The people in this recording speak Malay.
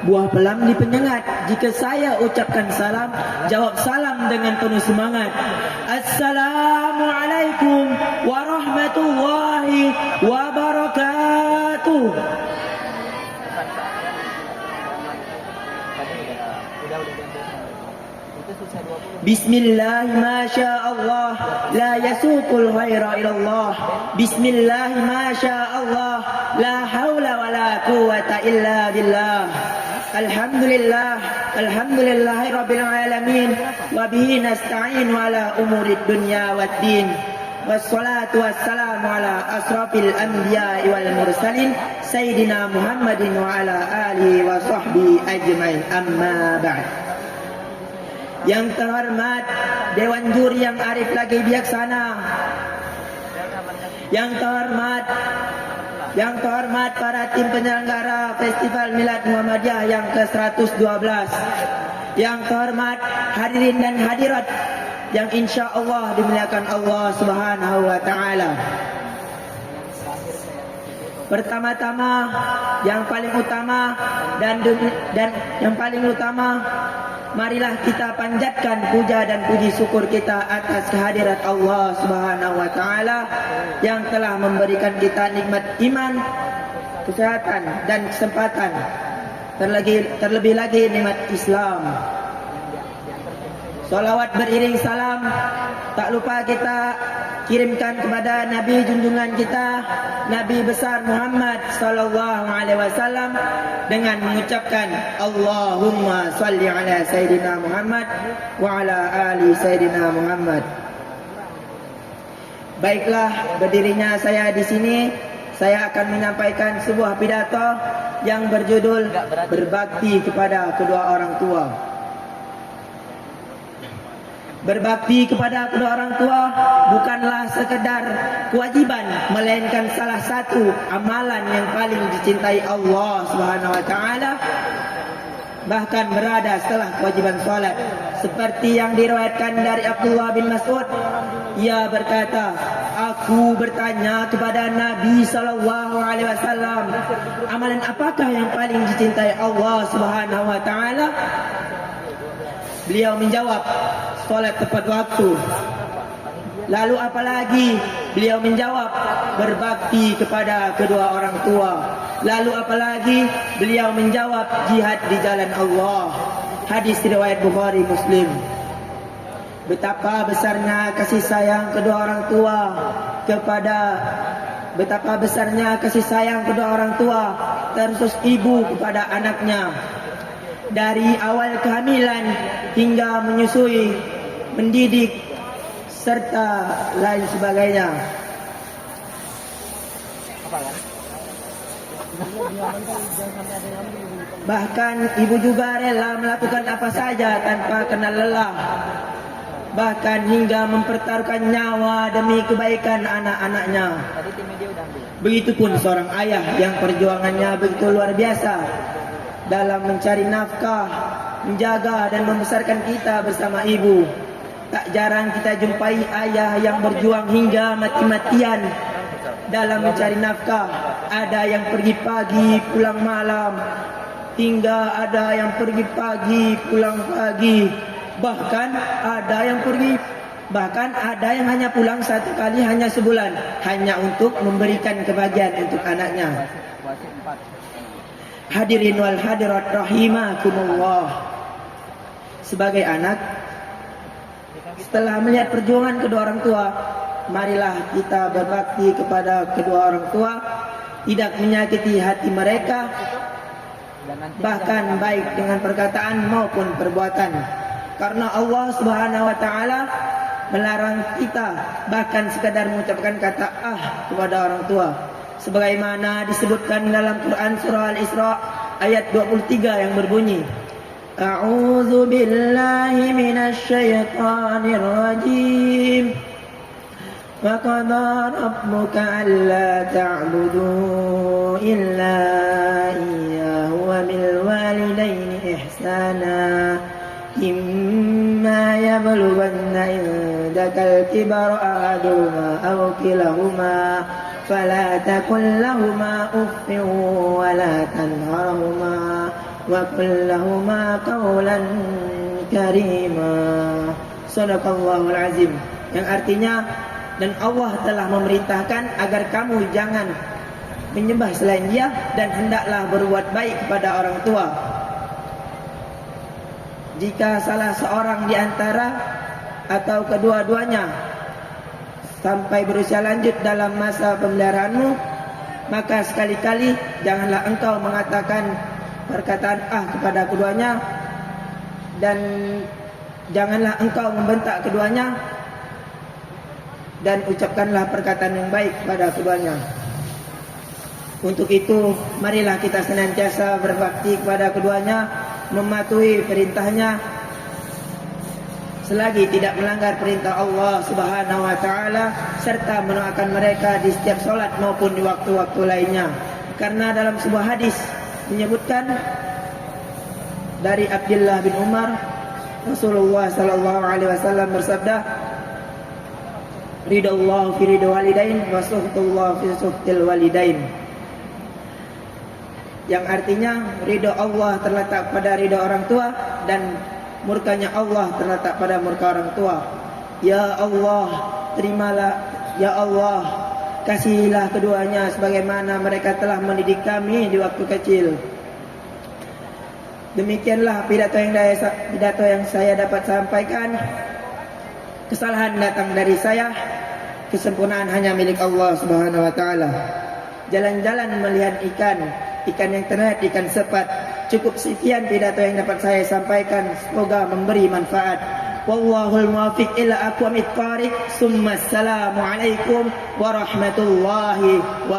buah pelang di penyengat. Jika saya ucapkan salam, jawab salam dengan penuh semangat. Assalamualaikum warahmatullahi wabarakatuh. Bismillah masya Allah, la yasuqul khaira ilallah. Bismillah masya Allah, la hawla wa la quwwata illa billah. Alhamdulillah, alhamdulillahi rabbil alamin, wa bihi nasta'in ala umurid dunya waddin. Wassalatu wassalamu ala asrafil anbiya'i wal mursalin Sayyidina Muhammadin wa ala alihi wa sahbihi ajmain, amma ba'd. Yang terhormat Dewan Juri yang arif lagi bijaksana, yang terhormat para tim penyelenggara Festival Milad Muhammadiyah yang ke-112, yang terhormat hadirin dan hadirat yang insya Allah dimuliakan Allah Subhanahu wa Ta'ala. Pertama-tama, yang paling utama dan yang paling utama, marilah kita panjatkan puja dan puji syukur kita atas kehadirat Allah Subhanahu wa Ta'ala yang telah memberikan kita nikmat iman, kesehatan dan kesempatan, terlebih lagi nikmat Islam. Salawat beriring salam tak lupa kita kirimkan kepada Nabi junjungan kita, Nabi besar Muhammad sallallahu alaihi wasallam, dengan mengucapkan Allahumma salli ala Sayyidina Muhammad wa ala ali Sayyidina Muhammad. Baiklah, berdirinya saya di sini, saya akan menyampaikan sebuah pidato yang berjudul Berbakti kepada kedua orang tua. Berbakti kepada kedua orang tua bukanlah sekedar kewajiban, melainkan salah satu amalan yang paling dicintai Allah Subhanahu wa Ta'ala, bahkan berada setelah kewajiban salat. Seperti yang diriwayatkan dari Abdullah bin Mas'ud, ia berkata, aku bertanya kepada Nabi sallallahu alaihi wasallam, amalan apakah yang paling dicintai Allah Subhanahu wa Ta'ala? Beliau menjawab, salat tepat waktu. Lalu apalagi? Beliau menjawab, berbakti kepada kedua orang tua. Lalu apalagi? Beliau menjawab, jihad di jalan Allah. Hadis riwayat Bukhari Muslim. Betapa besarnya kasih sayang kedua orang tua terkhusus ibu kepada anaknya. Dari awal kehamilan hingga menyusui, mendidik, serta lain sebagainya. Bahkan ibu juga rela melakukan apa saja tanpa kenal lelah, bahkan hingga mempertaruhkan nyawa demi kebaikan anak-anaknya. Begitupun seorang ayah yang perjuangannya begitu luar biasa dalam mencari nafkah, menjaga dan membesarkan kita bersama ibu. Tak jarang kita jumpai ayah yang berjuang hingga mati-matian dalam mencari nafkah. Ada yang pergi pagi pulang malam, hingga ada yang pergi pagi pulang pagi. Bahkan ada yang hanya pulang satu kali hanya sebulan, hanya untuk memberikan kebahagiaan untuk anaknya. Hadirin wal hadirat rahimakumullah. Sebagai anak, setelah melihat perjuangan kedua orang tua, marilah kita berbakti kepada kedua orang tua, tidak menyakiti hati mereka, bahkan baik dengan perkataan maupun perbuatan. Karena Allah Subhanahu wa Ta'ala melarang kita bahkan sekadar mengucapkan kata kepada orang tua. Sebagaimana disebutkan dalam Quran surah Al-Isra ayat 23 yang berbunyi, A'udzu billahi minasy syaithanir rajim. Wa qadara rabbuka alla ta'budu illa iyyahu wa bil walidayni ihsana. Imma yablughanna indakal kibara ahaduhuma aw kilahuma فلا تقل لهما أف ولا تنهرهما wa qul lahuma qawlan karima. Shadaqallahul azim. Yang artinya, dan Allah telah memerintahkan agar kamu jangan menyembah selain Dia dan hendaklah berbuat baik kepada orang tua. Jika salah seorang di antara atau kedua-duanya sampai berusia lanjut dalam masa pemeliharaanmu, maka sekali-kali janganlah engkau mengatakan perkataan kepada keduanya, dan janganlah engkau membentak keduanya, dan ucapkanlah perkataan yang baik pada keduanya. Untuk itu, marilah kita senantiasa berbakti kepada keduanya, mematuhi perintahnya selagi tidak melanggar perintah Allah Subhanahu wa taala, serta mendoakan mereka di setiap solat maupun di waktu-waktu lainnya. Karena dalam sebuah hadis menyebutkan dari Abdullah bin Umar, Rasulullah sallallahu alaihi wasallam bersabda, "Ridallahu fi ridha walidain wa suhtullahu fi suhtil walidain." Yang artinya, ridha Allah terletak pada ridha orang tua dan murkanya Allah terletak pada murka orang tua. Ya Allah, terimalah. Ya Allah, kasihilah keduanya sebagaimana mereka telah mendidik kami di waktu kecil. Demikianlah pidato yang saya dapat sampaikan. Kesalahan datang dari saya, kesempurnaan hanya milik Allah Subhanahu wa taala. Jalan-jalan melihat ikan yang terlihat ikan sepat. Cukup sekian pidato yang dapat saya sampaikan, semoga memberi manfaat. Wallahul muwaffiq ila aqwamit thariq. Assalamualaikum warahmatullahi wabarakatuh.